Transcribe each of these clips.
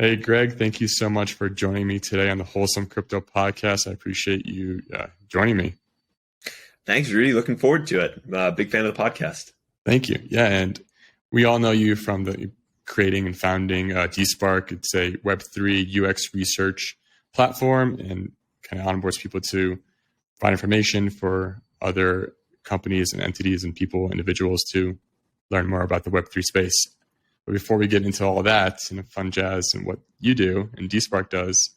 Hey, Greg, thank you so much for joining me today on the Wholesome Crypto Podcast. I appreciate you joining me. Thanks, Rudy. Looking forward to it. Big fan of the podcast. Thank you. Yeah, and we all know you from the creating and founding Despark. It's a Web3 UX research platform and kind of onboards people to find information for other companies and entities and people, individuals to learn more about the Web3 space. But before we get into all that and fun jazz and what you do and Despark does,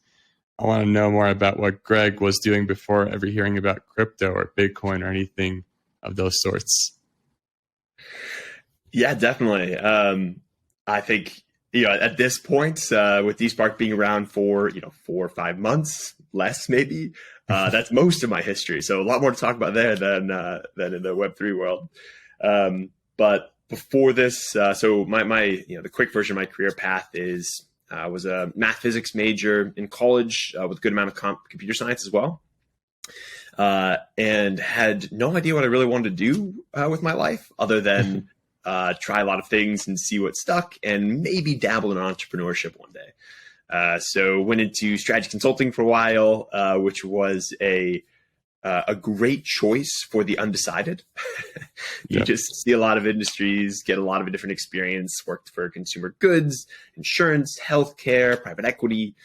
I want to know more about what Greg was doing before ever hearing about crypto or Bitcoin or anything of those sorts. Yeah, definitely. I think, at this point, with Despark being around for, 4 or 5 months, less maybe, that's most of my history. So a lot more to talk about there than in the Web3 world. But before this, so my the quick version of my career path is I was a math physics major in college with a good amount of computer science as well, and had no idea what I really wanted to do with my life other than try a lot of things and see what stuck and maybe dabble in entrepreneurship one day. So went into strategy consulting for a while, which was a great choice for the undecided. You just see a lot of industries, get a lot of a different experience, worked for consumer goods, insurance, healthcare, private equity,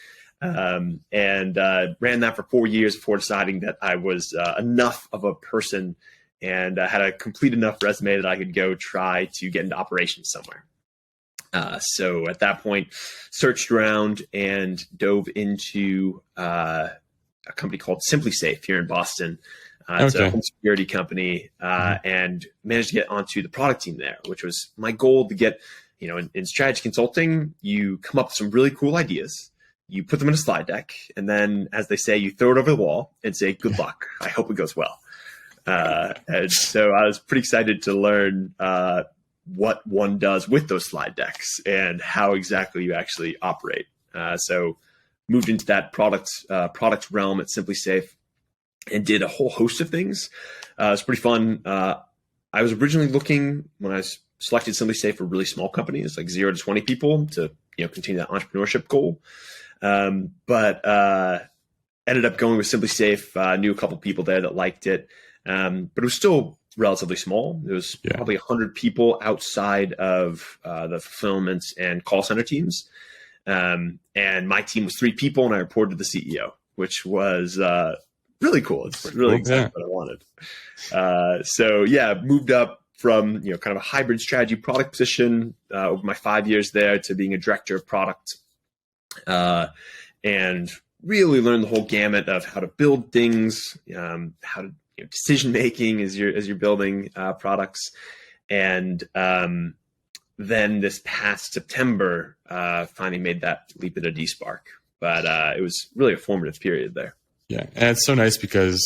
and ran that for 4 years before deciding that I was enough of a person and had a complete enough resume that I could go try to get into operations somewhere. So at that point, searched around and dove into a company called Simply Safe here in Boston. It's a home security company, and managed to get onto the product team there, which was my goal to get, in strategy consulting, you come up with some really cool ideas, you put them in a slide deck, and then, as they say, you throw it over the wall and say, good luck. I hope it goes well. And so I was pretty excited to learn what one does with those slide decks and how exactly you actually operate. So moved into that product realm at Simply Safe and did a whole host of things. It was pretty fun. I was originally looking, when I selected Simply Safe, for really small companies, like 0 to 20 people, to continue that entrepreneurship goal. But ended up going with Simply Safe. Knew a couple people there that liked it, but it was still relatively small. It was probably 100 people outside of the fulfillment and call center teams. And my team was 3 people, and I reported to the CEO, which was really cool. It's really exactly what I wanted. So moved up from kind of a hybrid strategy product position over my 5 years there to being a director of product, and really learned the whole gamut of how to build things, how to decision making as you're building products, and then this past September, finally made that leap into Despark. But it was really a formative period there. Yeah, and it's so nice because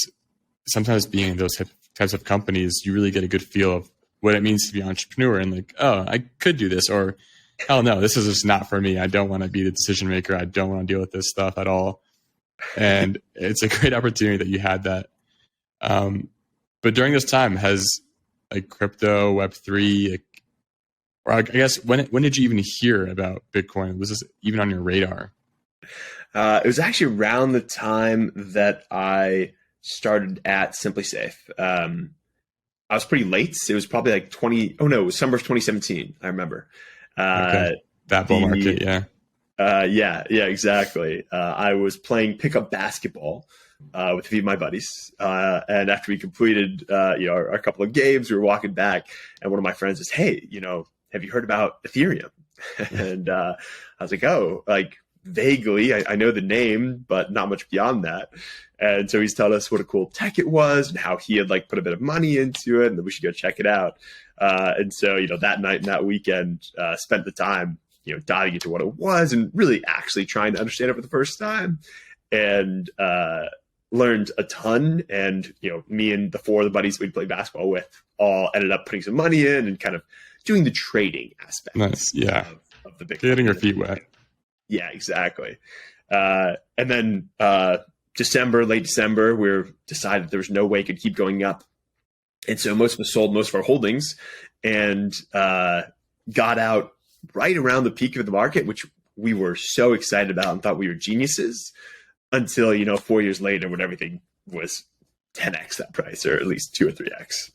sometimes being in those types of companies, you really get a good feel of what it means to be an entrepreneur and like, oh, I could do this, or hell no, this is just not for me. I don't want to be the decision maker. I don't want to deal with this stuff at all. And it's a great opportunity that you had that. But during this time, has like crypto, Web3, or I guess when did you even hear about Bitcoin? Was this even on your radar? It was actually around the time that I started at Simply Safe. I was pretty late. It was probably like it was summer of 2017. I remember. That bull market, yeah. Yeah, exactly. I was playing pickup basketball with a few of my buddies. And after we completed, our couple of games, we were walking back, and one of my friends says, "Hey, have you heard about Ethereum?" And I was like, "Oh, like vaguely, I know the name, but not much beyond that." And so he's telling us what a cool tech it was and how he had like put a bit of money into it and that we should go check it out. And so, that night and that weekend, spent the time, diving into what it was and really actually trying to understand it for the first time, and learned a ton. And, me and the 4 of the buddies we'd play basketball with all ended up putting some money in and kind of doing the trading aspect. Nice. Yeah. Of the Bitcoin. Getting your feet wet. Yeah, exactly. And then late December, we decided there was no way it could keep going up. And so most of us sold most of our holdings and got out right around the peak of the market, which we were so excited about and thought we were geniuses until, 4 years later when everything was 10x that price, or at least 2 or 3x.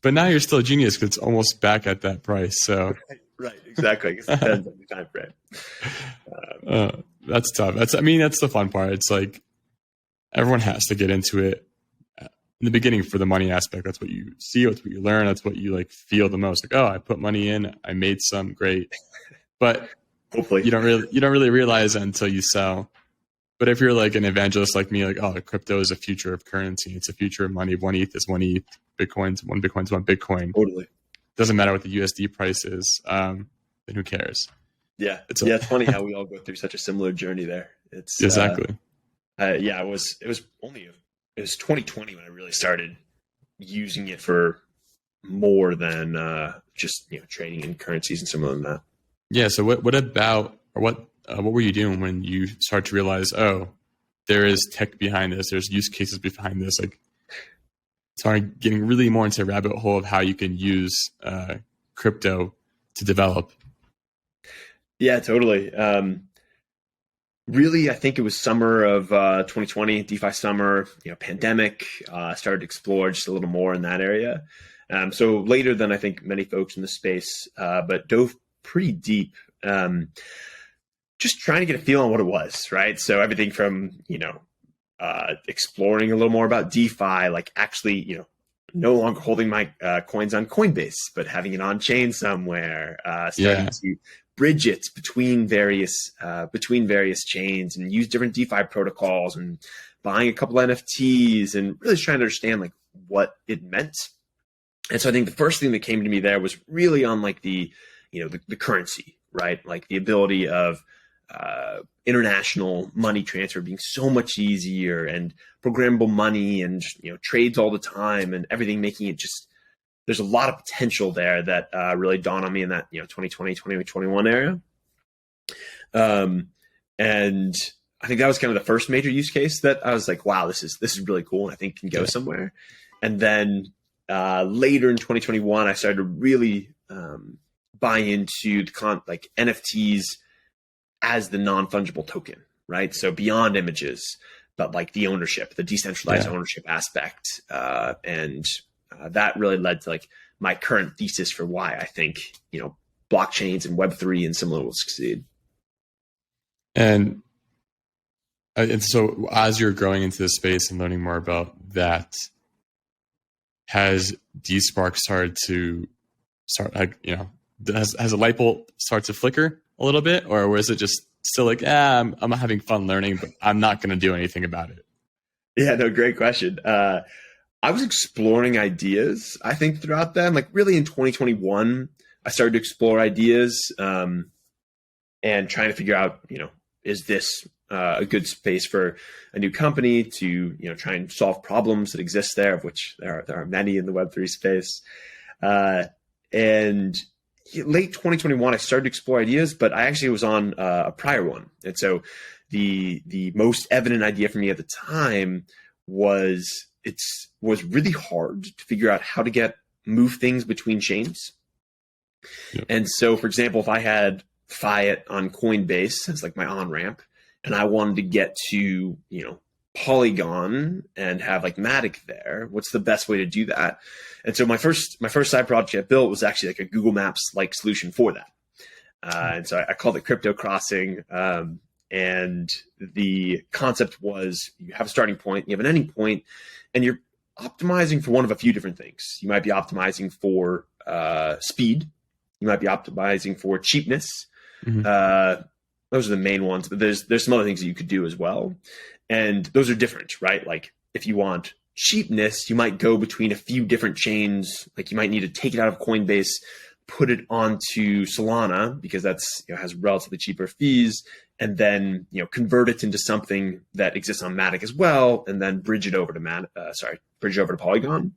But now you're still a genius because it's almost back at that price. So right, exactly. I guess it depends on the time frame. That's tough. That's the fun part. It's like everyone has to get into it in the beginning for the money aspect. That's what you see. That's what you learn. That's what you like feel the most. Like, oh, I put money in. I made some. Great. But hopefully you don't really realize it until you sell. But if you're like an evangelist like me, like, oh, crypto is a future of currency. It's a future of money. 1 ETH is 1 ETH. Bitcoin's 1 Bitcoin. Totally. Doesn't matter what the USD price is. Then who cares? Yeah. It's funny how we all go through such a similar journey there. It's exactly. It was 2020 when I really started using it for more than just trading in currencies and similar than that. Yeah. So what were you doing when you start to realize, oh, there is tech behind this, there's use cases behind this? Like, started getting really more into a rabbit hole of how you can use crypto to develop. Yeah, totally. Really, I think it was summer of 2020, DeFi summer, pandemic, started to explore just a little more in that area. So later than I think many folks in the space, but dove pretty deep, just trying to get a feel on what it was, right? So everything from, exploring a little more about DeFi, like actually, no longer holding my coins on Coinbase, but having it on chain somewhere, starting to bridge it between various chains and use different DeFi protocols, and buying a couple NFTs and really trying to understand like what it meant. And so I think the first thing that came to me there was really on like the currency, right? Like the ability of international money transfer being so much easier, and programmable money, and trades all the time, and everything making it just, there's a lot of potential there that really dawned on me in that 2020, 2021 area. And I think that was kind of the first major use case that I was like, wow, this is really cool, and I think can go somewhere. And then later in 2021, I started to really buy into like NFTs as the non-fungible token, right? So beyond images, but like the ownership, the decentralized ownership aspect. And that really led to like my current thesis for why I think, blockchains and Web3 and similar will succeed. And so as you're growing into this space and learning more about that, has DSpark started to has a light bulb start to flicker a little bit, or was it just still like, I'm having fun learning, but I'm not going to do anything about it? Yeah, no, great question. I was exploring ideas, I think, throughout then. Like really in 2021, I started to explore ideas and trying to figure out, is this a good space for a new company to, try and solve problems that exist there, of which there are many in the Web3 space. And late 2021, I started to explore ideas, but I actually was on a prior one. And so the most evident idea for me at the time was it was really hard to figure out how to move things between chains. Yep. And so, for example, if I had Fiat on Coinbase as like my on-ramp, and I wanted to get to, Polygon and have like Matic there, what's the best way to do that? And so my first side project I built was actually like a Google Maps like solution for that. And so I called it Crypto Crossing. And the concept was you have a starting point, you have an ending point, and you're optimizing for one of a few different things. You might be optimizing for speed. You might be optimizing for cheapness. Mm-hmm. Those are the main ones, but there's some other things that you could do as well. And those are different, right? Like if you want cheapness, you might go between a few different chains. Like you might need to take it out of Coinbase, put it onto Solana because that's has relatively cheaper fees, and then convert it into something that exists on Matic as well, and then bridge it over to Polygon.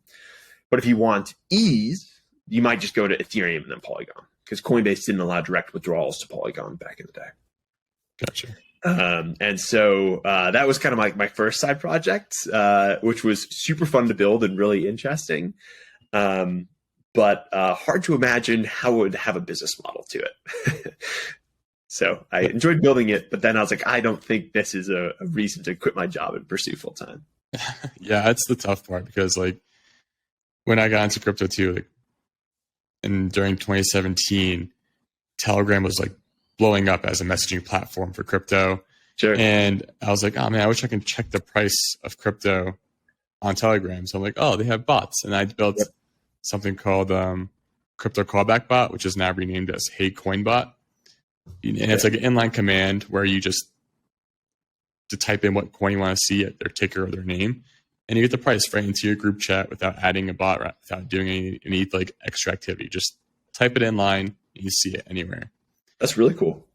But if you want ease, you might just go to Ethereum and then Polygon, because Coinbase didn't allow direct withdrawals to Polygon back in the day. Gotcha. And so that was kind of like my first side project, which was super fun to build and really interesting, but hard to imagine how it would have a business model to it. So I enjoyed building it, but then I was like, I don't think this is a reason to quit my job and pursue full time. Yeah, that's the tough part, because like when I got into crypto too, like, and during 2017, Telegram was like blowing up as a messaging platform for crypto. Sure. And I was like, oh man, I wish I could check the price of crypto on Telegram. So I'm like, oh, they have bots. And I built something called Crypto Callback Bot, which is now renamed as Hey Coin Bot. And it's like an inline command where you just to type in what coin you want to see at their ticker or their name, and you get the price right into your group chat without adding a bot, right, without doing any like extra activity. Just type it in line and you see it anywhere. That's really cool.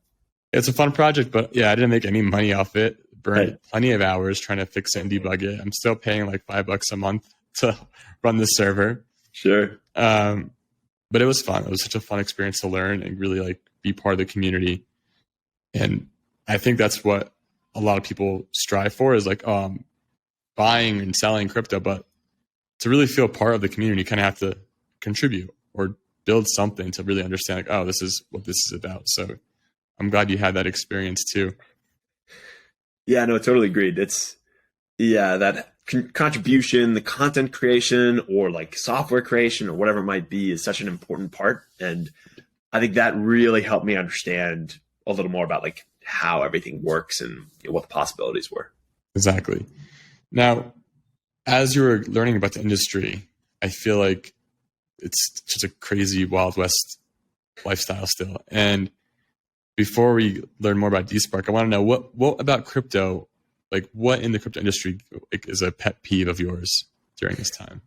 It's a fun project, but yeah, I didn't make any money off it. Burned plenty of hours trying to fix it and debug it. I'm still paying like $5 a month to run the server. Sure. But it was fun. It was such a fun experience to learn and really like be part of the community. And I think that's what a lot of people strive for, is like buying and selling crypto, but to really feel part of the community, you kind of have to contribute or build something to really understand like, oh, this is what this is about. So I'm glad you had that experience too. Yeah, no, totally agreed. It's that contribution, the content creation or like software creation or whatever it might be is such an important part. And I think that really helped me understand a little more about like how everything works and what the possibilities were. Exactly. Now, as you were learning about the industry, I feel like it's just a crazy Wild West lifestyle still. And before we learn more about despark, I want to know what about crypto, like what in the crypto industry is a pet peeve of yours during this time?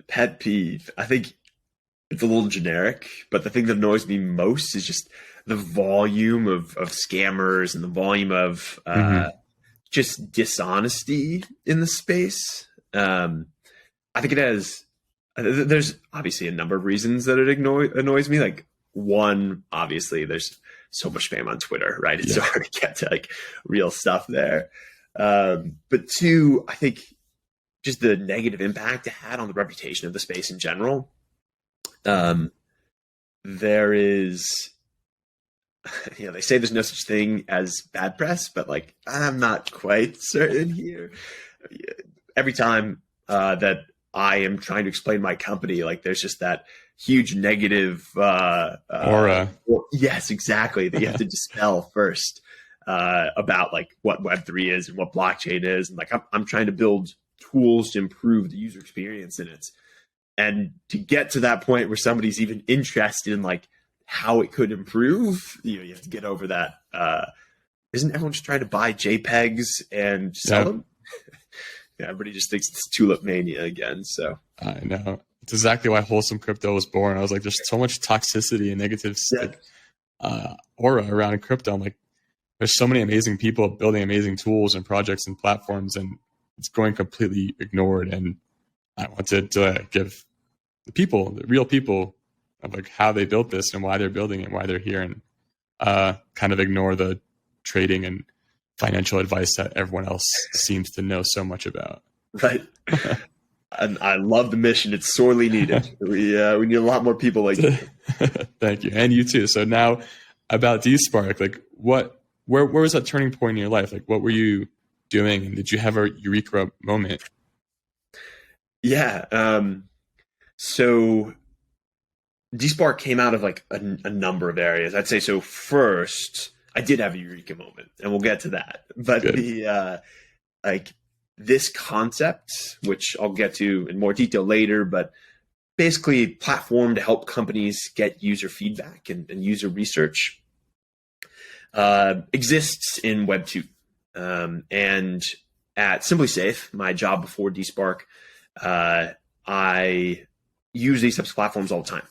Pet peeve. I think it's a little generic, but the thing that annoys me most is just the volume of scammers and the volume of just dishonesty in the space. I think there's obviously a number of reasons that it annoys me. Like one, obviously there's so much spam on Twitter, right? It's so hard to get to like real stuff there. But two, I think just the negative impact it had on the reputation of the space in general. There is, they say there's no such thing as bad press, but like, I'm not quite certain here. Every time that I am trying to explain my company, like there's just that huge negative aura. Yes, exactly. That you have to dispel first about like what Web3 is and what blockchain is. And like, I'm trying to build tools to improve the user experience in it. And to get to that point where somebody's even interested in like how it could improve, you have to get over that. Isn't everyone just trying to buy JPEGs and sell them? Yeah, everybody just thinks it's tulip mania again. So I know. It's exactly why Wholesome Crypto was born. I was like, there's so much toxicity and negative aura around crypto. I'm like, there's so many amazing people building amazing tools and projects and platforms, and it's going completely ignored. And I wanted to give the real people, of like how they built this and why they're building it and why they're here, and kind of ignore the trading and financial advice that everyone else seems to know so much about. Right. And I love the mission. It's sorely needed. We need a lot more people like you. Thank you. And you too. So now about despark, like where was that turning point in your life? Like what were you doing? And did you have a eureka moment? Yeah. So despark came out of like a number of areas. I'd say so. First, I did have a eureka moment, and we'll get to that. But good. This concept, which I'll get to in more detail later, but basically platform to help companies get user feedback and user research, exists in Web 2. And at SimpliSafe, my job before despark, I use these types of platforms all the time.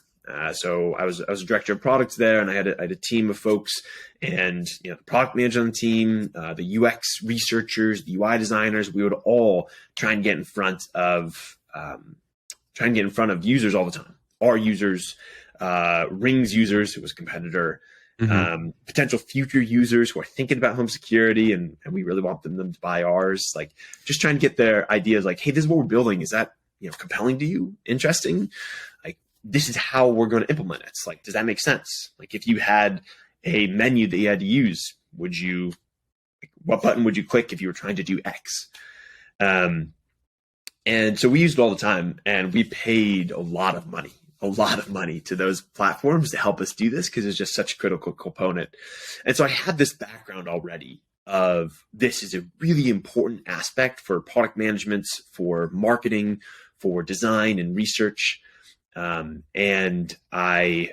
So I was a director of products there, and I had a team of folks, and the product manager on the team, the UX researchers, the UI designers. We would all try and get in front of users all the time. Our users, Ring's users, who was a competitor, potential future users who are thinking about home security, and we really want them to buy ours. Like just trying to get their ideas. Like, hey, this is what we're building. Is that compelling to you? Interesting? Like, this is how we're going to implement it. It's like, does that make sense? Like, if you had a menu that you had to use, what button would you click if you were trying to do X? And so we used it all the time, and we paid a lot of money to those platforms to help us do this, because it's just such a critical component. And so I had this background already of this is a really important aspect for product management, for marketing, for design and research. And I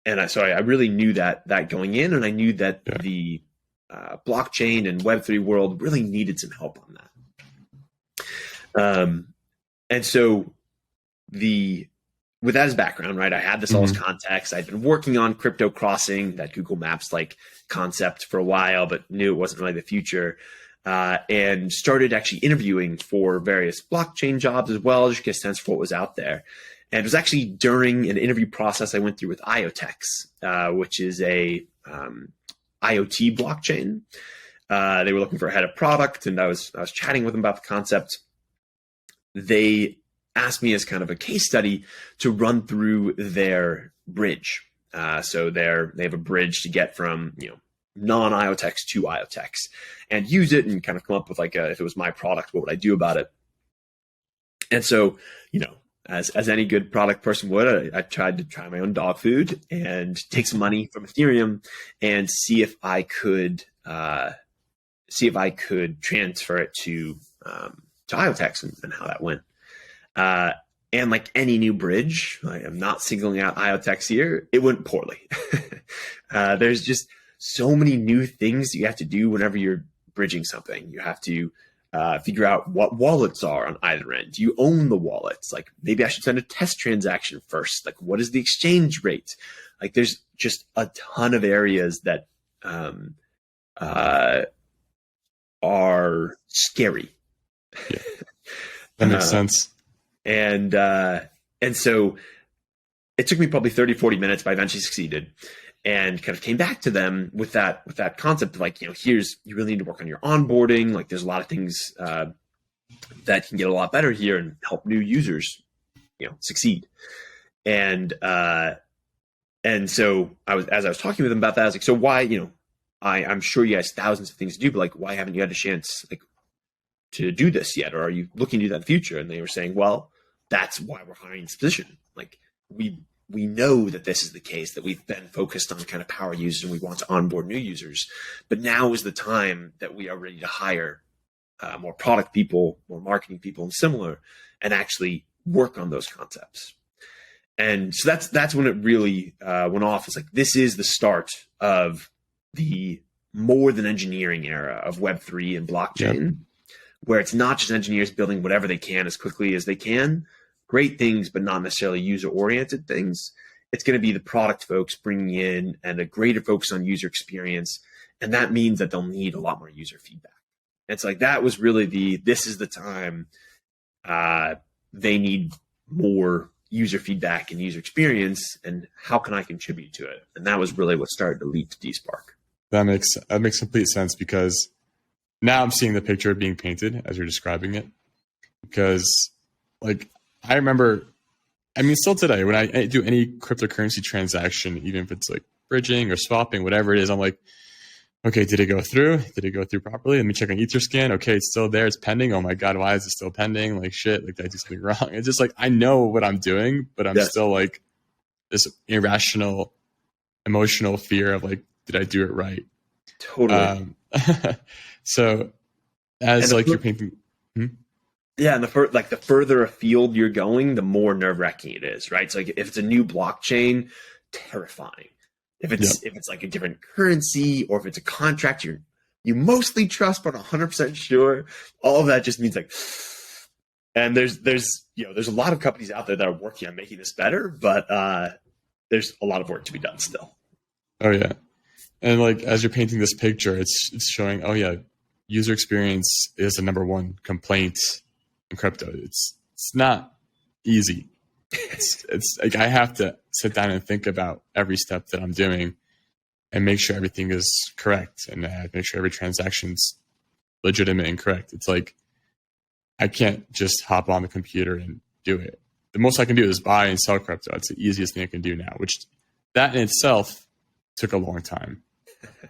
really knew that going in, and I knew that the blockchain and Web3 world really needed some help on that. And so with that as background, right, I had this all as context. I'd been working on crypto crossing, that Google Maps like concept, for a while, but knew it wasn't really the future. And started actually interviewing for various blockchain jobs as well, just to get a sense for what was out there. And it was actually during an interview process I went through with IoTex, which is a IoT blockchain. They were looking for a head of product, and I was chatting with them about the concept. They asked me as kind of a case study to run through their bridge. So they have a bridge to get from non-IoTex to IoTex, and use it and kind of come up with if it was my product, what would I do about it? And so, as any good product person would, I tried to try my own dog food and take some money from Ethereum and see if I could transfer it to IoTex and how that went. And like any new bridge, I'm not singling out IoTex here, it went poorly. There's just so many new things that you have to do whenever you're bridging something. You have to figure out what wallets are on either end. Do you own the wallets? Like, maybe I should send a test transaction first. Like, what is the exchange rate? Like, there's just a ton of areas that are scary. Yeah. That makes sense. And so it took me probably 30, 40 minutes, but I eventually succeeded, and kind of came back to them with that concept of you really need to work on your onboarding. Like, there's a lot of things that can get a lot better here and help new users, succeed. And so as I was talking with them about that, I was like, so why, I'm sure you guys thousands of things to do, but why haven't you had a chance to do this yet? Or are you looking to do that in the future? And they were saying, well, that's why we're hiring this position. We know that this is the case, that we've been focused on kind of power users and we want to onboard new users. But now is the time that we are ready to hire more product people, more marketing people, and similar, and actually work on those concepts. And so that's when it really went off. It's like, this is the start of the more than engineering era of Web3 and blockchain, where it's not just engineers building whatever they can as quickly as they can. Great things, but not necessarily user-oriented things. It's going to be the product folks bringing in and a greater focus on user experience. And that means that they'll need a lot more user feedback. And it's like, that was really this is the time they need more user feedback and user experience, and how can I contribute to it? And that was really what started to lead to despark. That makes complete sense, because now I'm seeing the picture being painted as you're describing it. Because I remember, still today, when I do any cryptocurrency transaction, even if it's bridging or swapping, whatever it is, I'm like, okay, did it go through? Did it go through properly? Let me check on Etherscan. Okay, it's still there. It's pending. Oh my God, why is it still pending? Shit, did I do something wrong? It's just I know what I'm doing, but I'm still this irrational, emotional fear of did I do it right? Totally. So as you're painting... Yeah, and the further afield you're going, the more nerve-wracking it is, right? So if it's a new blockchain, terrifying. If it's a different currency, or if it's a contract you mostly trust but 100% sure, all of that just means and there's a lot of companies out there that are working on making this better, but there's a lot of work to be done still. Oh yeah, and as you're painting this picture, it's showing, oh yeah, user experience is the number one complaint in crypto. It's not easy. It's I have to sit down and think about every step that I'm doing and make sure everything is correct, and make sure every transaction's legitimate and correct. It's I can't just hop on the computer and do it. the most I can do is buy and sell crypto. That's the easiest thing I can do now, which that in itself took a long time.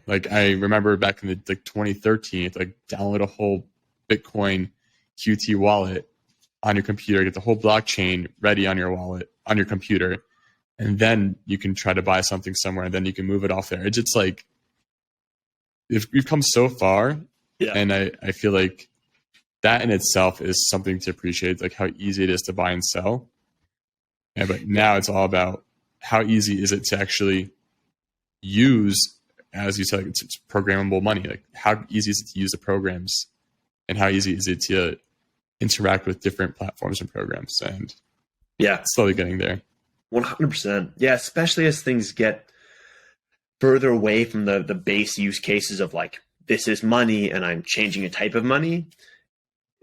Like I remember back in the 2013, like download a whole Bitcoin QT wallet on your computer, get the whole blockchain ready on your wallet, on your computer, and then you can try to buy something somewhere, and then you can move it off there. It's just like, we've come so far, and I feel like that in itself is something to appreciate, like how easy it is to buy and sell. Yeah, but now it's all about how easy is it to actually use, as you said, like it's programmable money. Like how easy is it to use the programs, and how easy is it to interact with different platforms and programs? And slowly getting there. 100%. Yeah, especially as things get further away from the base use cases of like, this is money and I'm changing a type of money.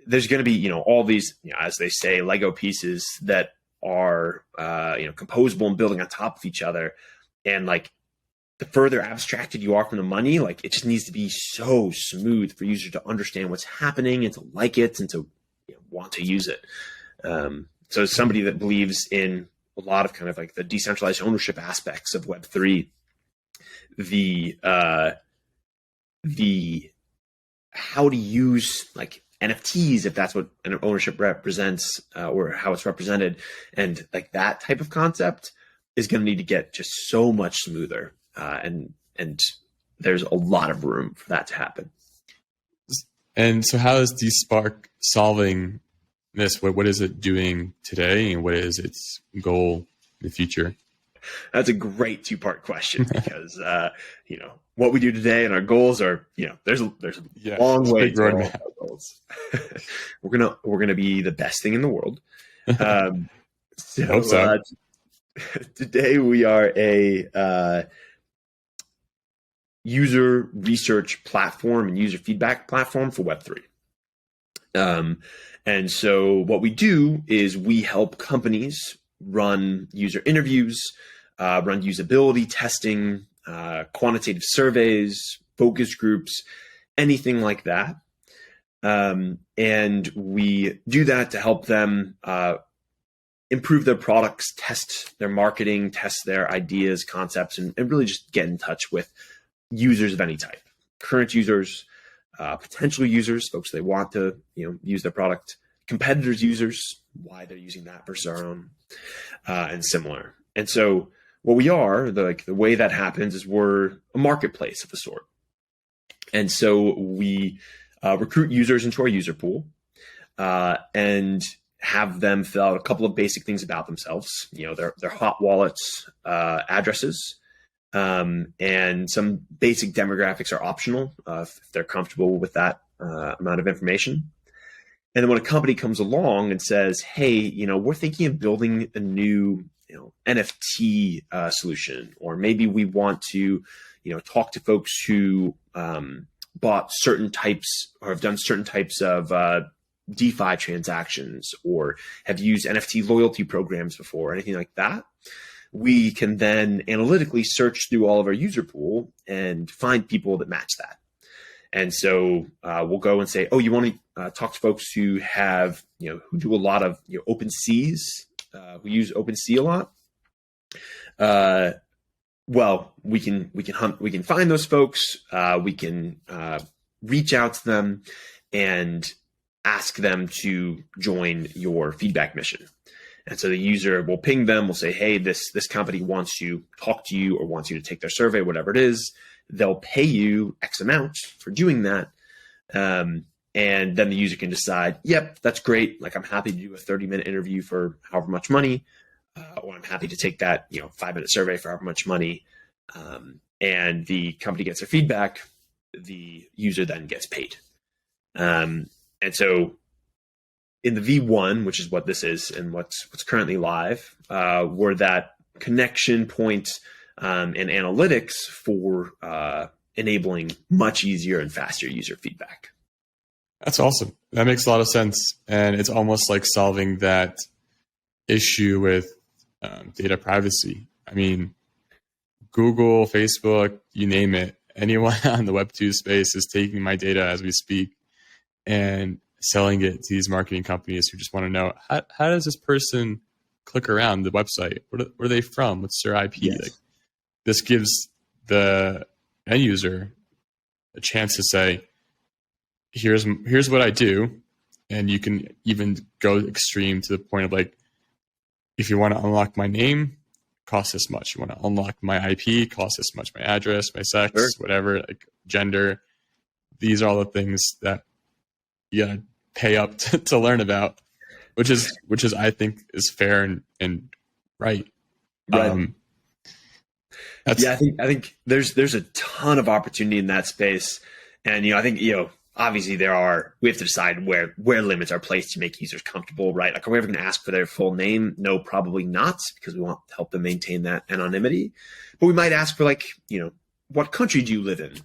There's going to be, all these, as they say, Lego pieces that are, composable and building on top of each other. And like the further abstracted you are from the money, like it just needs to be so smooth for users to understand what's happening and to like it and to want to use it. So as somebody that believes in a lot of kind of like the decentralized ownership aspects of Web3, the how to use like NFTs, if that's what an ownership represents, or how it's represented, and like that type of concept is going to need to get just so much smoother, and there's a lot of room for that to happen. And so, how is despark solving this? What is it doing today, and what is its goal in the future? That's a great two-part question because what we do today and our goals are there's a long way to our goals. we're gonna be the best thing in the world. So. Today we are a user research platform and user feedback platform for Web3. And so what we do is we help companies run user interviews, run usability testing, quantitative surveys, focus groups, anything like that. And we do that to help them improve their products, test their marketing, test their ideas, concepts, and really just get in touch with users of any type. Current users, potential users, folks they want to use their product, competitors' users, why they're using that versus our own, and similar. And so what we are, the way that happens is we're a marketplace of a sort. And so we recruit users into our user pool and have them fill out a couple of basic things about themselves, their hot wallets, addresses, and some basic demographics are optional if they're comfortable with that amount of information. And then when a company comes along and says, hey, we're thinking of building a new NFT solution, or maybe we want to talk to folks who bought certain types or have done certain types of DeFi transactions or have used NFT loyalty programs before, anything like that, we can then analytically search through all of our user pool and find people that match that. And so we'll go and say, oh, you want to talk to folks who have, who do a lot of OpenSeas, who use OpenSea a lot. Well, we can find those folks. We can reach out to them and ask them to join your feedback mission. And so the user will ping them, will say, hey, this company wants to talk to you or wants you to take their survey, whatever it is. They'll pay you X amount for doing that. And then the user can decide, yep, that's great. Like, I'm happy to do a 30-minute interview for however much money, or I'm happy to take that 5-minute survey for however much money. And the company gets their feedback. The user then gets paid. And so in the V1, which is what this is and what's currently live, we're that connection point and analytics for enabling much easier and faster user feedback. That's awesome. That makes a lot of sense. And it's almost like solving that issue with data privacy. I mean, Google, Facebook, you name it, anyone on the Web2 space is taking my data as we speak and selling it to these marketing companies who just want to know, how does this person click around the website. Where are they from? What's their IP? Yes. Like, this gives the end user a chance to say, here's what I do. And you can even go extreme to the point of like, if you want to unlock my name, cost this much. You want to unlock my IP, cost this much. My address, my sex, Sure. whatever, like gender. These are all the things that you gotta pay up to learn about, which is I think is fair and right. Right. I think there's a ton of opportunity in that space, and I think obviously we have to decide where limits are placed to make users comfortable, right? Like, are we ever going to ask for their full name? No, probably not, because we want to help them maintain that anonymity. But we might ask for like, what country do you live in?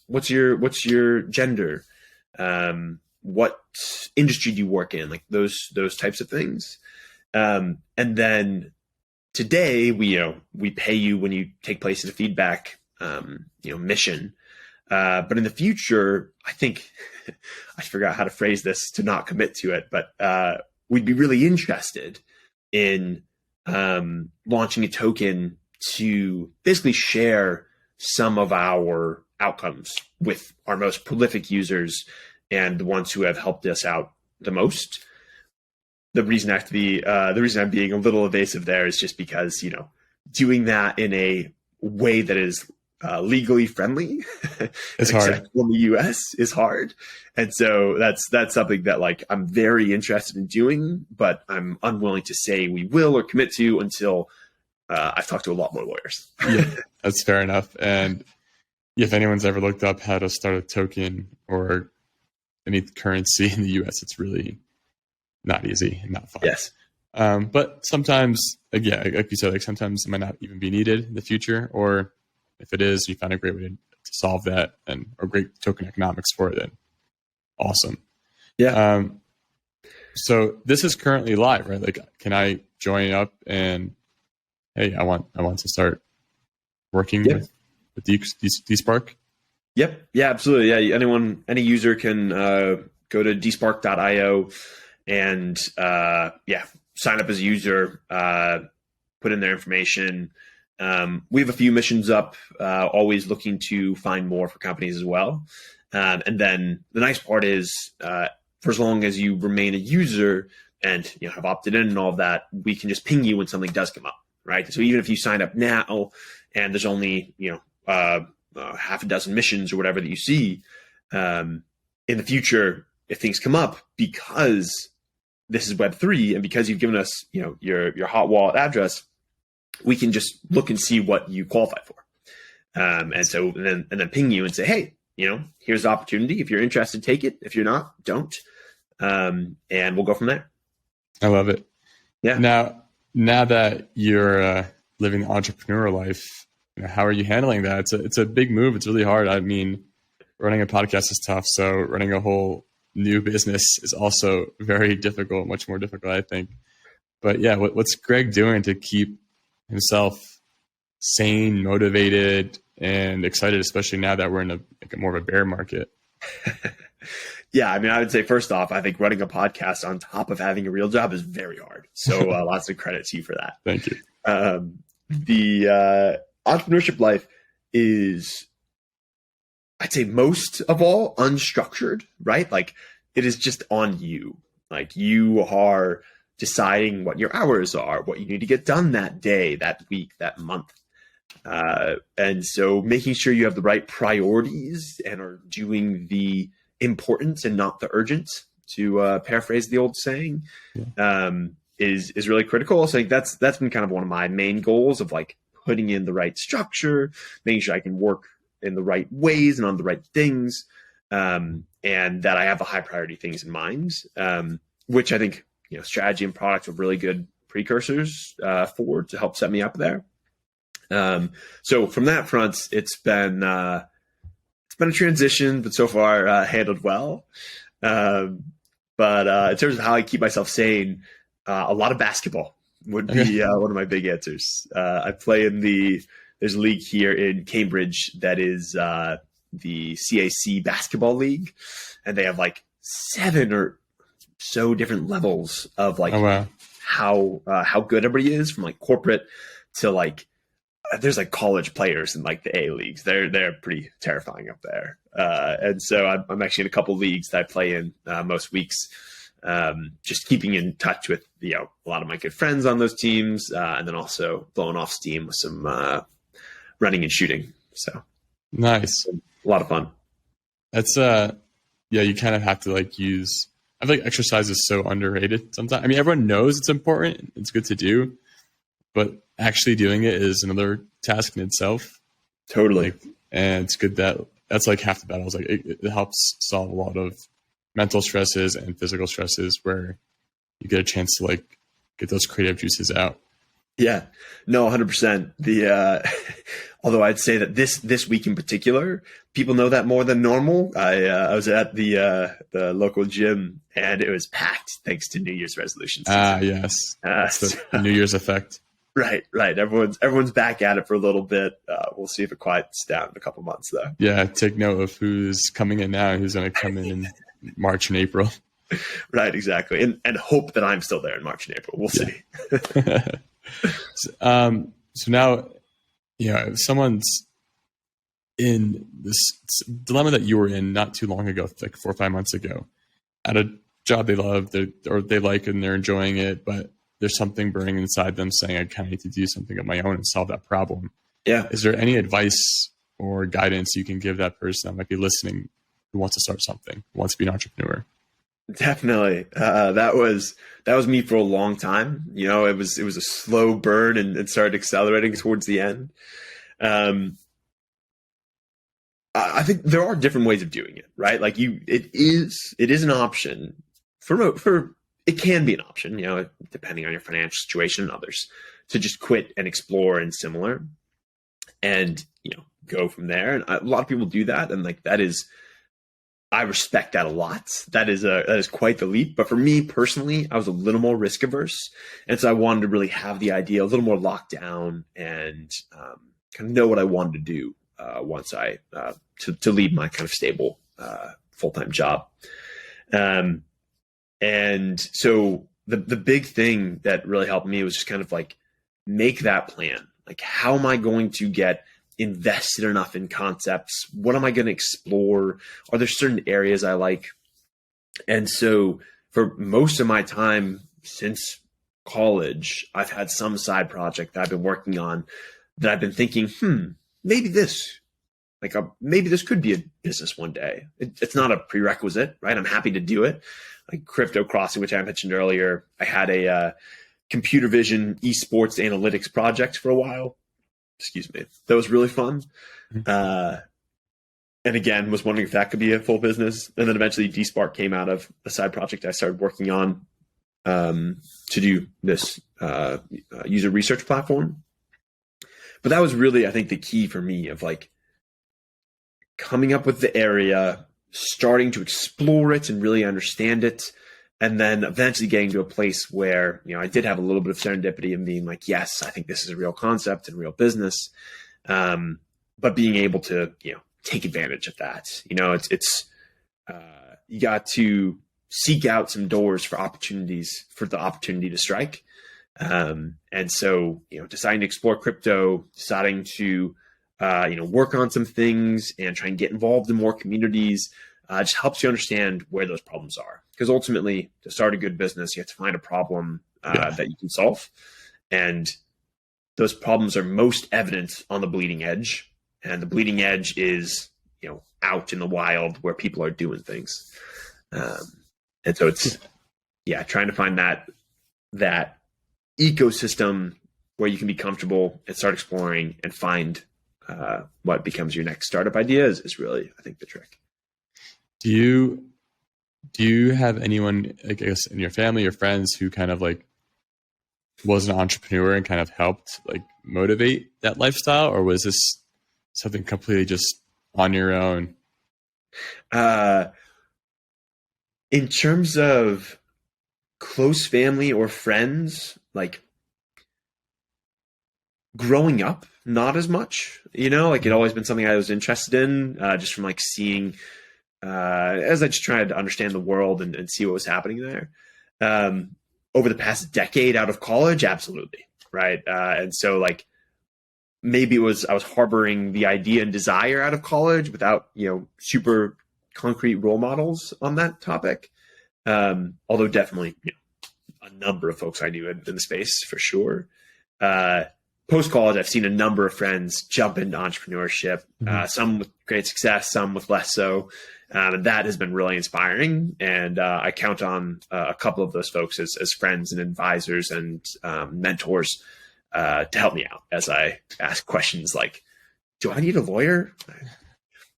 What's your gender? What industry do you work in? Like those types of things. And then today we pay you when you take place in a feedback mission. But in the future, I think I forgot how to phrase this to not commit to it, but we'd be really interested in launching a token to basically share some of our outcomes with our most prolific users and the ones who have helped us out the most. The reason I'm being a little evasive there is just because, doing that in a way that is legally friendly it's hard in the US is hard. And so that's something that like I'm very interested in doing, but I'm unwilling to say we will or commit to until I've talked to a lot more lawyers. Yeah, that's fair enough. And if anyone's ever looked up how to start a token or any currency in the US, it's really not easy and not fun. Yes. But sometimes, again, like you said, like sometimes it might not even be needed in the future, or if it is, you find a great way to solve that or great token economics for it, then awesome. Yeah. So this is currently live, right? Like, can I join up and, hey, I want to start working with despark? Yep. Yeah, absolutely. Yeah. Any user can go to despark.io and sign up as a user, put in their information. We have a few missions up, always looking to find more for companies as well. And then the nice part is, for as long as you remain a user and have opted in and all of that, we can just ping you when something does come up, right? So even if you sign up now and there's only half a dozen missions or whatever that you see, in the future, if things come up, because this is Web3 and because you've given us your hot wallet address, we can just look and see what you qualify for. And then ping you and say, hey, here's the opportunity. If you're interested, take it. If you're not, don't. And we'll go from there. I love it. Yeah. Now that you're living the entrepreneurial life, how are you handling that? It's a big move. It's really hard. I mean, running a podcast is tough. So running a whole new business is also very difficult, much more difficult, I think. But yeah, what's Greg doing to keep himself sane, motivated, and excited, especially now that we're in a more of a bear market? Yeah, I mean, I would say first off, I think running a podcast on top of having a real job is very hard. So lots of credit to you for that. Thank you. The entrepreneurship life is, I'd say, most of all unstructured, right? Like, it is just on you. Like, you are deciding what your hours are, what you need to get done that day, that week, that month. And so making sure you have the right priorities and are doing the important and not the urgent, to paraphrase the old saying, is really critical. So I think that's been kind of one of my main goals of like putting in the right structure, making sure I can work in the right ways and on the right things, and that I have the high priority things in mind, which I think strategy and product are really good precursors to help set me up there. So from that front, it's been a transition, but so far handled well. But in terms of how I keep myself sane, a lot of basketball would be one of my big answers. I play there's a league here in Cambridge that is the CAC basketball league, and they have like 7 or so different levels of like how good everybody is, from like corporate to like there's like college players in like the A leagues. They're pretty terrifying up there. And so I'm actually in a couple leagues that I play in most weeks. Just keeping in touch with a lot of my good friends on those teams, and then also blowing off steam with some running and shooting. So nice, a lot of fun. That's yeah. You kind of have to like use. I feel like exercise is so underrated sometimes. I mean, everyone knows it's important. It's good to do, but actually doing it is another task in itself. Totally. Like, and it's good that's like half the battle. It's like it helps solve a lot of mental stresses and physical stresses where you get a chance to like get those creative juices out. Yeah, no, 100%. Although I'd say that this week in particular, people know that more than normal. I was at the local gym and it was packed thanks to New Year's resolutions. Yes, the New Year's effect. Right. Everyone's back at it for a little bit. We'll see if it quiets down in a couple months, though. Yeah, take note of who's coming in now and who's going to come in March and April. Right, exactly, and hope that I'm still there in March and April. We'll see. So now, if someone's in this dilemma that you were in not too long ago, like 4 or 5 months ago, at a job they love, or they like and they're enjoying it, but there's something burning inside them saying, I kind of need to do something of my own and solve that problem. Yeah. Is there any advice or guidance you can give that person that might be listening who wants to start something, who wants to be an entrepreneur? Definitely. That was me for a long time. It was a slow burn and it started accelerating towards the end. I think there are different ways of doing it, right? Like it is an option for it can be an option, depending on your financial situation and others, to just quit and explore and similar and, go from there. And a lot of people do that. And like, I respect that a lot. That is quite the leap. But for me personally, I was a little more risk averse. And so I wanted to really have the idea a little more locked down and kind of know what I wanted to do once I, to leave my kind of stable full-time job. And so the big thing that really helped me was just kind of like make that plan. Like, how am I going to get invested enough in concepts? What am I going to explore? Are there certain areas I like? And so for most of my time since college, I've had some side project that I've been working on that I've been thinking, maybe this could be a business one day. It's not a prerequisite, right? I'm happy to do it. Like Crypto Crossing, which I mentioned earlier, I had a computer vision esports analytics project for a while. Excuse me. That was really fun. And again, was wondering if that could be a full business. And then eventually Despark came out of a side project I started working on to do this user research platform. But that was really, I think, the key for me of like coming up with the area, starting to explore it and really understand it, and then eventually getting to a place where, I did have a little bit of serendipity and being like, yes, I think this is a real concept and real business. But being able to, take advantage of that. It's you got to seek out some doors for opportunities, for the opportunity to strike. And so, deciding to explore crypto, deciding to, work on some things and try and get involved in more communities, just helps you understand where those problems are. Because ultimately, to start a good business, you have to find a problem that you can solve. And those problems are most evident on the bleeding edge. And the bleeding edge is, out in the wild where people are doing things. And so it's, trying to find that ecosystem where you can be comfortable and start exploring and find what becomes your next startup idea is really, I think, the trick. Do you have anyone, I guess, in your family or friends who kind of like was an entrepreneur and kind of helped like motivate that lifestyle, or was this something completely just on your own? In terms of close family or friends, like growing up, not as much, it always been something I was interested in, just from like seeing, as I just tried to understand the world and see what was happening there. over the past decade out of college, absolutely. Right. And so like, maybe I was harboring the idea and desire out of college without, super concrete role models on that topic. Although definitely, a number of folks I knew in the space for sure. Post-college, I've seen a number of friends jump into entrepreneurship, some with great success, some with less so. And that has been really inspiring. And I count on a couple of those folks as friends and advisors and mentors to help me out as I ask questions like, do I need a lawyer?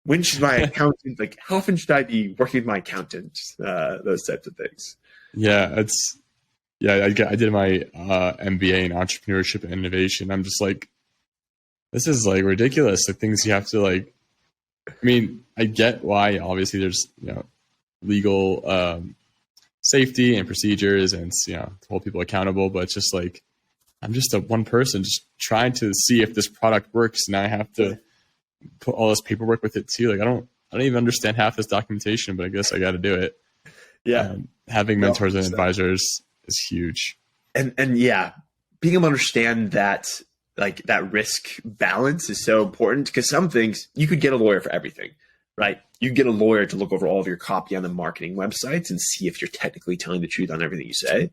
When should my accountant, like, how often should I be working with my accountant? Those types of things. Yeah, I did my MBA in entrepreneurship and innovation. I'm just like, this is like ridiculous. The things you have to like, I mean, I get why obviously there's, legal safety and procedures and, to hold people accountable, but it's just like, I'm just one person just trying to see if this product works. And I have to put all this paperwork with it too. Like, I don't even understand half this documentation, but I guess I got to do it. Yeah. Having mentors and advisors is huge. And yeah, being able to understand that, like, that risk balance is so important, because some things you could get a lawyer for everything, right? You get a lawyer to look over all of your copy on the marketing websites and see if you're technically telling the truth on everything you say.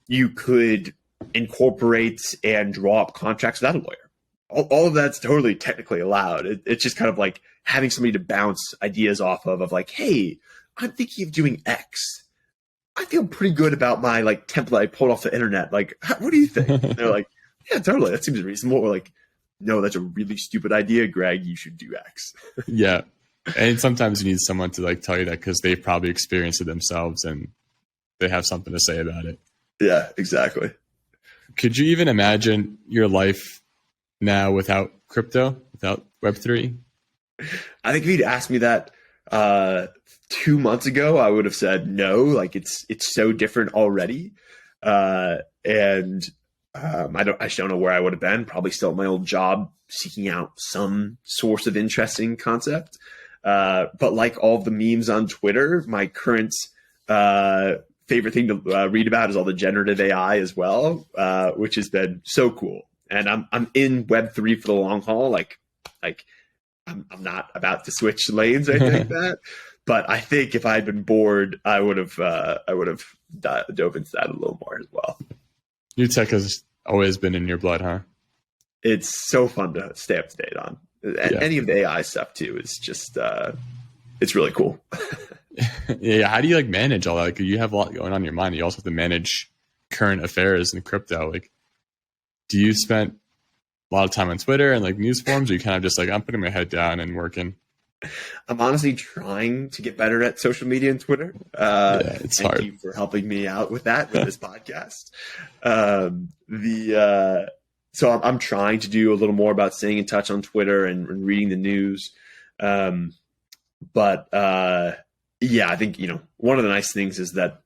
You could incorporate and draw up contracts without a lawyer. All of that's totally technically allowed. It's just kind of like having somebody to bounce ideas off of like, hey, I'm thinking of doing X. I feel pretty good about my like template I pulled off the internet. Like, what do you think? And they're like, yeah, totally. That seems reasonable. We're like, no, that's a really stupid idea, Greg. You should do X. Yeah. And sometimes you need someone to like tell you that because they've probably experienced it themselves and they have something to say about it. Yeah, exactly. Could you even imagine your life now without crypto, without Web3? I think if you'd asked me that 2 months ago, I would have said no. Like, it's so different already, and I just don't know where I would have been. Probably still at my old job, seeking out some source of interesting concept. But like all of the memes on Twitter, my current favorite thing to read about is all the generative AI as well, which has been so cool. And I'm in Web3 for the long haul. Like I'm not about to switch lanes or anything like that. But I think if I had been bored, I would have dove into that a little more as well. New tech has always been in your blood, huh? It's so fun to stay up to date on. Yeah. Any of the AI stuff too is just it's really cool. Yeah. How do you like manage all that? Like, you have a lot going on in your mind. You also have to manage current affairs and crypto. Like, do you spend a lot of time on Twitter and like news forums, or you kind of just like, I'm putting my head down and working? I'm honestly trying to get better at social media and Twitter. It's hard. Thank you for helping me out with that with this podcast. So I'm trying to do a little more about staying in touch on Twitter and reading the news. But I think, one of the nice things is that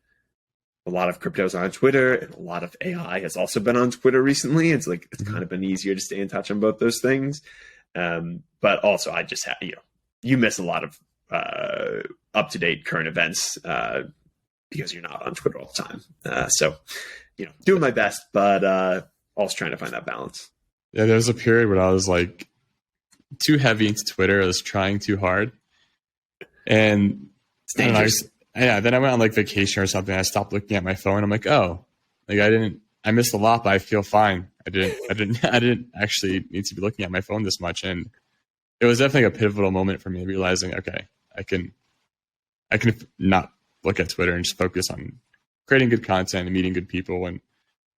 a lot of crypto is on Twitter and a lot of AI has also been on Twitter recently. It's like, it's kind of been easier to stay in touch on both those things. But also I just have, you miss a lot of up-to-date current events because you're not on Twitter all the time. So, doing my best, but also trying to find that balance. Yeah, there was a period where I was like too heavy into Twitter. I was trying too hard. And then I went on like vacation or something. I stopped looking at my phone. I'm like, oh, like I missed a lot, but I feel fine. I didn't actually need to be looking at my phone this much. And it was definitely a pivotal moment for me, realizing, okay, I can not look at Twitter and just focus on creating good content and meeting good people and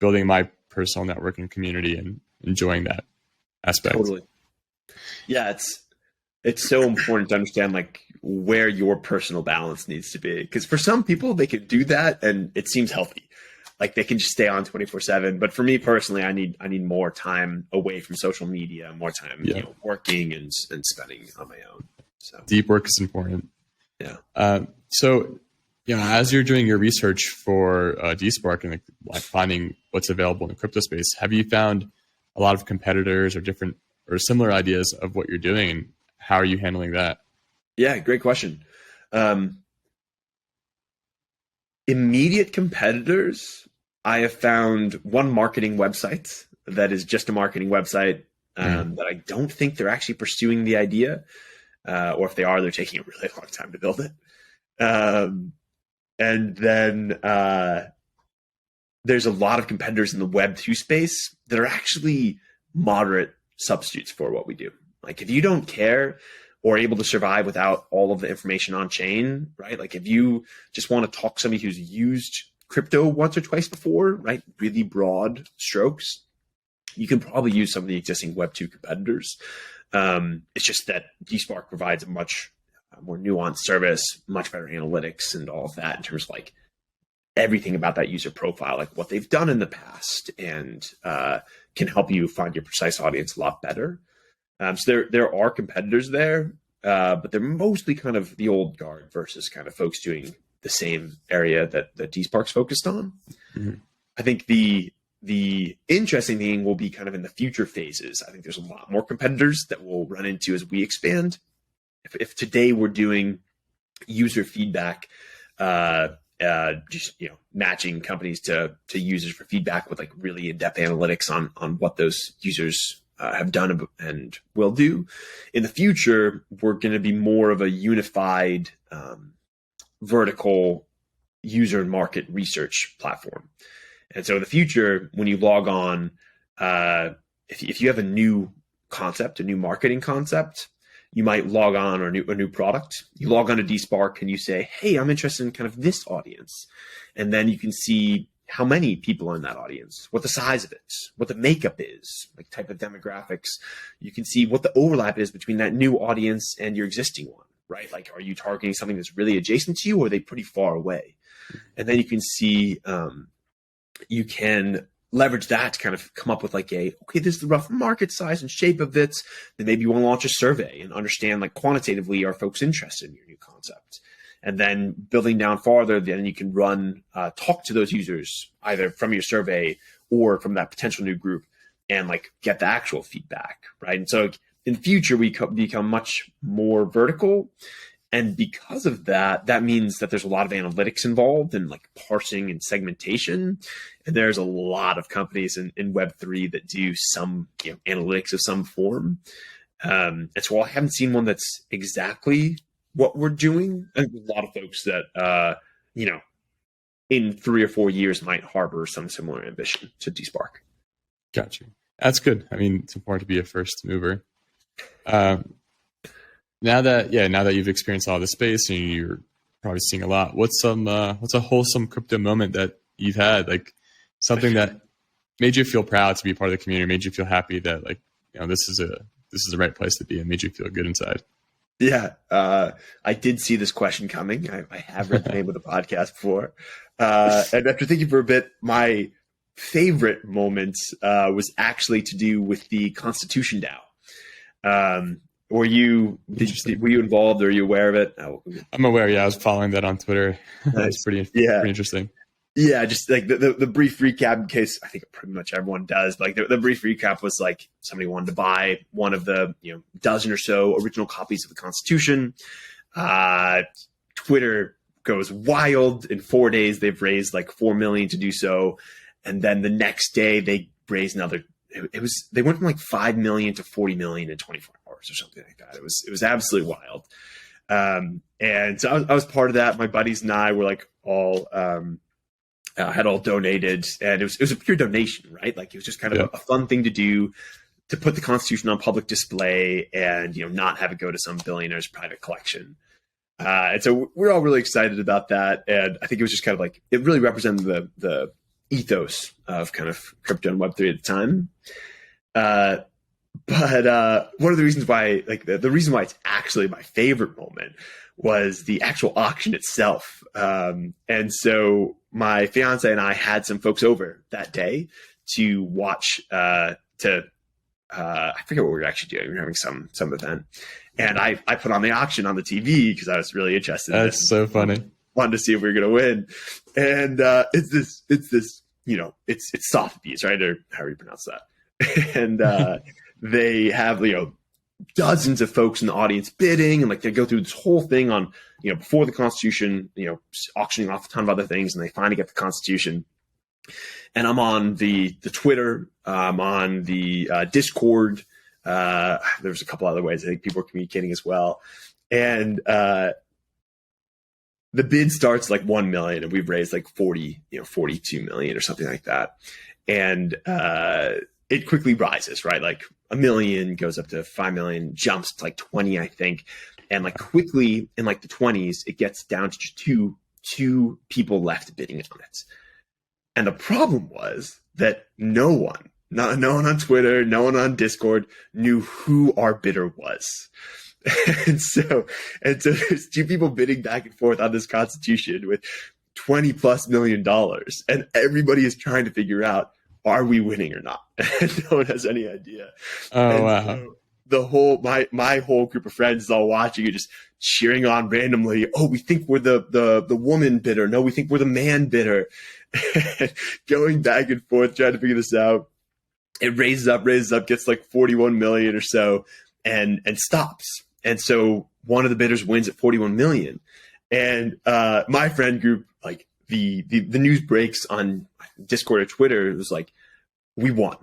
building my personal networking community and enjoying that aspect. Totally. Yeah, it's so important to understand like where your personal balance needs to be, because for some people they can do that and it seems healthy. Like they can just stay on 24/7. But for me personally, I need more time away from social media, more time working and spending on my own. So deep work is important. Yeah. So as you're doing your research for despark and like finding what's available in the crypto space, have you found a lot of competitors or different or similar ideas of what you're doing, and how are you handling that? Yeah, great question. Immediate competitors, I have found one marketing website that is just a marketing website that I don't think they're actually pursuing the idea, or if they are, they're taking a really long time to build it. And then there's a lot of competitors in the Web 2 space that are actually moderate substitutes for what we do. Like if you don't care or able to survive without all of the information on chain, right? Like if you just want to talk to somebody who's used crypto once or twice before, right? Really broad strokes, you can probably use some of the existing Web 2 competitors. It's just that despark provides a much more nuanced service, much better analytics and all of that in terms of like everything about that user profile, like what they've done in the past, and can help you find your precise audience a lot better. So there are competitors there, but they're mostly kind of the old guard versus kind of folks doing the same area that despark's focused on. Mm-hmm. I think the interesting thing will be kind of in the future phases. I think there's a lot more competitors that we'll run into as we expand. If today we're doing user feedback, just matching companies to users for feedback with like really in-depth analytics on what those users have done and will do. In the future, we're going to be more of a unified vertical user and market research platform. And so in the future, when you log on, if you have a new concept, a new marketing concept, you might log on, or a new product. You log on to despark and you say, hey, I'm interested in kind of this audience. And then you can see how many people are in that audience, what the size of it, what the makeup is, like type of demographics. You can see what the overlap is between that new audience and your existing one, right? Like, are you targeting something that's really adjacent to you, or are they pretty far away? And then you can see, you can leverage that to kind of come up with like okay, this is the rough market size and shape of it. Then maybe you want to launch a survey and understand like quantitatively, are folks interested in your new concept? And then building down farther, then you can talk to those users either from your survey or from that potential new group and like get the actual feedback, right? And so in the future, we become much more vertical. And because of that, that means that there's a lot of analytics involved in like parsing and segmentation. And there's a lot of companies in Web3 that do some analytics of some form. And so while I haven't seen one that's exactly what we're doing, I think there's a lot of folks that, in 3 or 4 years might harbor some similar ambition to despark. Gotcha. That's good. I mean, it's important to be a first mover. Now that you've experienced all the space and you're probably seeing a lot, what's a wholesome crypto moment that you've had, like something that made you feel proud to be part of the community, made you feel happy that like, this is the right place to be, and made you feel good inside? Yeah. I did see this question coming. I have read the name of the podcast before. And after thinking for a bit, my favorite moment was actually to do with the Constitution DAO. Were you involved? Or are you aware of it? Oh. I'm aware. Yeah, I was following that on Twitter. That's pretty interesting. Yeah, just like the brief recap, in case I think pretty much everyone does. Like the brief recap was like somebody wanted to buy one of the dozen or so original copies of the Constitution. Twitter goes wild. In 4 days, they've raised like $4 million to do so, and then the next day they raised another. They went from like 5 million to 40 million in 24 hours or something like that. It was absolutely wild. And so I was part of that. My buddies and I were like all had all donated, and it was a pure donation, right? Like it was just kind of a fun thing to do, to put the Constitution on public display and not have it go to some billionaire's private collection. And so we're all really excited about that. And I think it was just kind of like, it really represented the ethos of kind of crypto and Web3 at the time. But one of the reasons why, like the reason why it's actually my favorite moment was the actual auction itself. And so my fiance and I had some folks over that day to watch, I forget what we were actually doing. We were having some event, and I put on the auction on the TV because I was really interested. That's so funny. Wanted to see if we were going to win. And it's this, it's Sotheby's, right? Or however you pronounce that. And they have, dozens of folks in the audience bidding, and like they go through this whole thing on, before the Constitution, auctioning off a ton of other things, and they finally get the Constitution. And I'm on the Twitter, I'm on the Discord. There's a couple other ways I think people are communicating as well. And the bid starts like 1 million, and we've raised like 42 million or something like that. And it quickly rises, right? Like 1 million goes up to 5 million, jumps to like 20, I think. And like quickly in like the 20s, it gets down to just two people left bidding on it. And the problem was that no one on Twitter, no one on Discord knew who our bidder was. And so there's two people bidding back and forth on this constitution with $20+ million. And everybody is trying to figure out, are we winning or not? And no one has any idea. Oh, wow. So the whole, my whole group of friends is all watching and just cheering on randomly. Oh, we think we're the woman bidder. No, we think we're the man bidder. Going back and forth, trying to figure this out. It raises up, gets like 41 million or so, and stops. And so one of the bidders wins at 41 million. And my friend group, like the news breaks on Discord or Twitter, it was like, we won.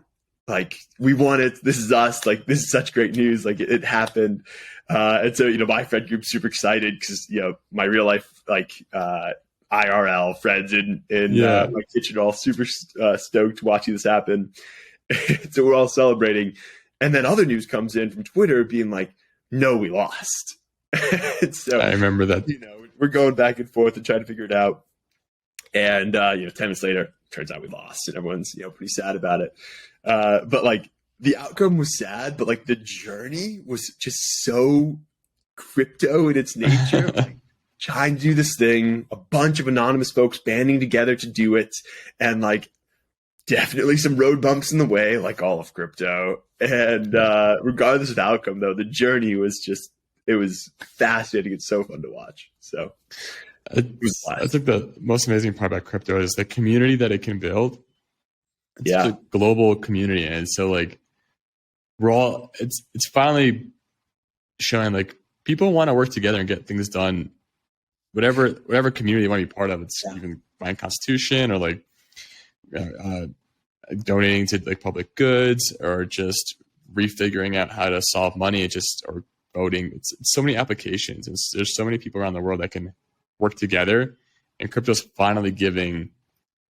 Like, we won it. This is us. Like, this is such great news. Like, it happened. And so, my friend group's super excited because, my real life, like, IRL friends in my kitchen are all super stoked watching this happen. So we're all celebrating. And then other news comes in from Twitter being like, no, we lost. And so I remember that. We're going back and forth and trying to figure it out. And 10 minutes later, turns out we lost, and everyone's pretty sad about it. But like the outcome was sad, but like the journey was just so crypto in its nature. Like, trying to do this thing, a bunch of anonymous folks banding together to do it, and like definitely some road bumps in the way, like all of crypto. And regardless of outcome, though, the journey was it was fascinating and so fun to watch. So I think the most amazing part about crypto is the community that it can build. It's a global community, and so like it's finally showing like people want to work together and get things done. Whatever community you want to be part of, it's even buying constitution or like donating to like public goods or just refiguring out how to solve money, or voting. It's so many applications, and there's so many people around the world that can work together, and crypto's finally giving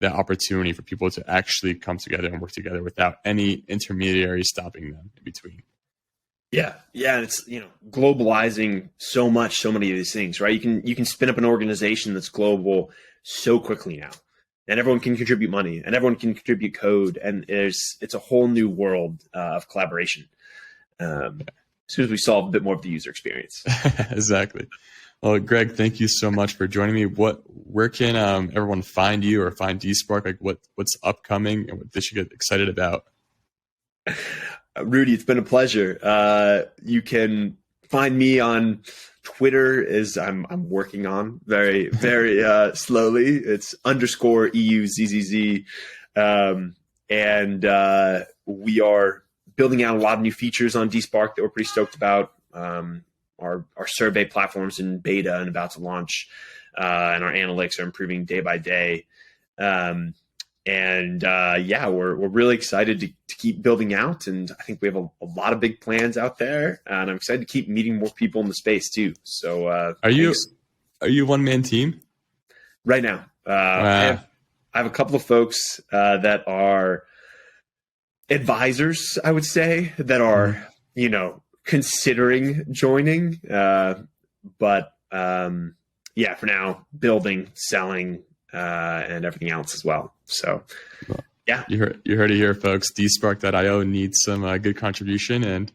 that opportunity for people to actually come together and work together without any intermediary stopping them in between. Yeah. And it's, globalizing so many of these things, right? You can spin up an organization that's global so quickly now, and everyone can contribute money and everyone can contribute code. And it's a whole new world of collaboration. As soon as we solve a bit more of the user experience. Exactly. Well, Greg, thank you so much for joining me. Where can everyone find you or find Despark? Like what's upcoming and what they should get excited about? Rudy, it's been a pleasure. You can find me on Twitter, as I'm working on very, very slowly. It's _EUZZZ. And we are building out a lot of new features on Despark that we're pretty stoked about. Our survey platform's in beta and about to launch, and our analytics are improving day by day. We're really excited to keep building out, and I think we have a lot of big plans out there, and I'm excited to keep meeting more people in the space too. So, are you a one-man team right now? I have a couple of folks that are advisors, I would say, that are considering joining, but for now, building, selling, and everything else as well. So, you heard it here, folks. despark.io needs some good contribution, and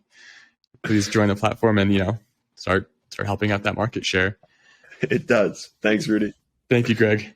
please join the platform and start helping out that market share. It does. Thanks, Rudy. Thank you, Greg.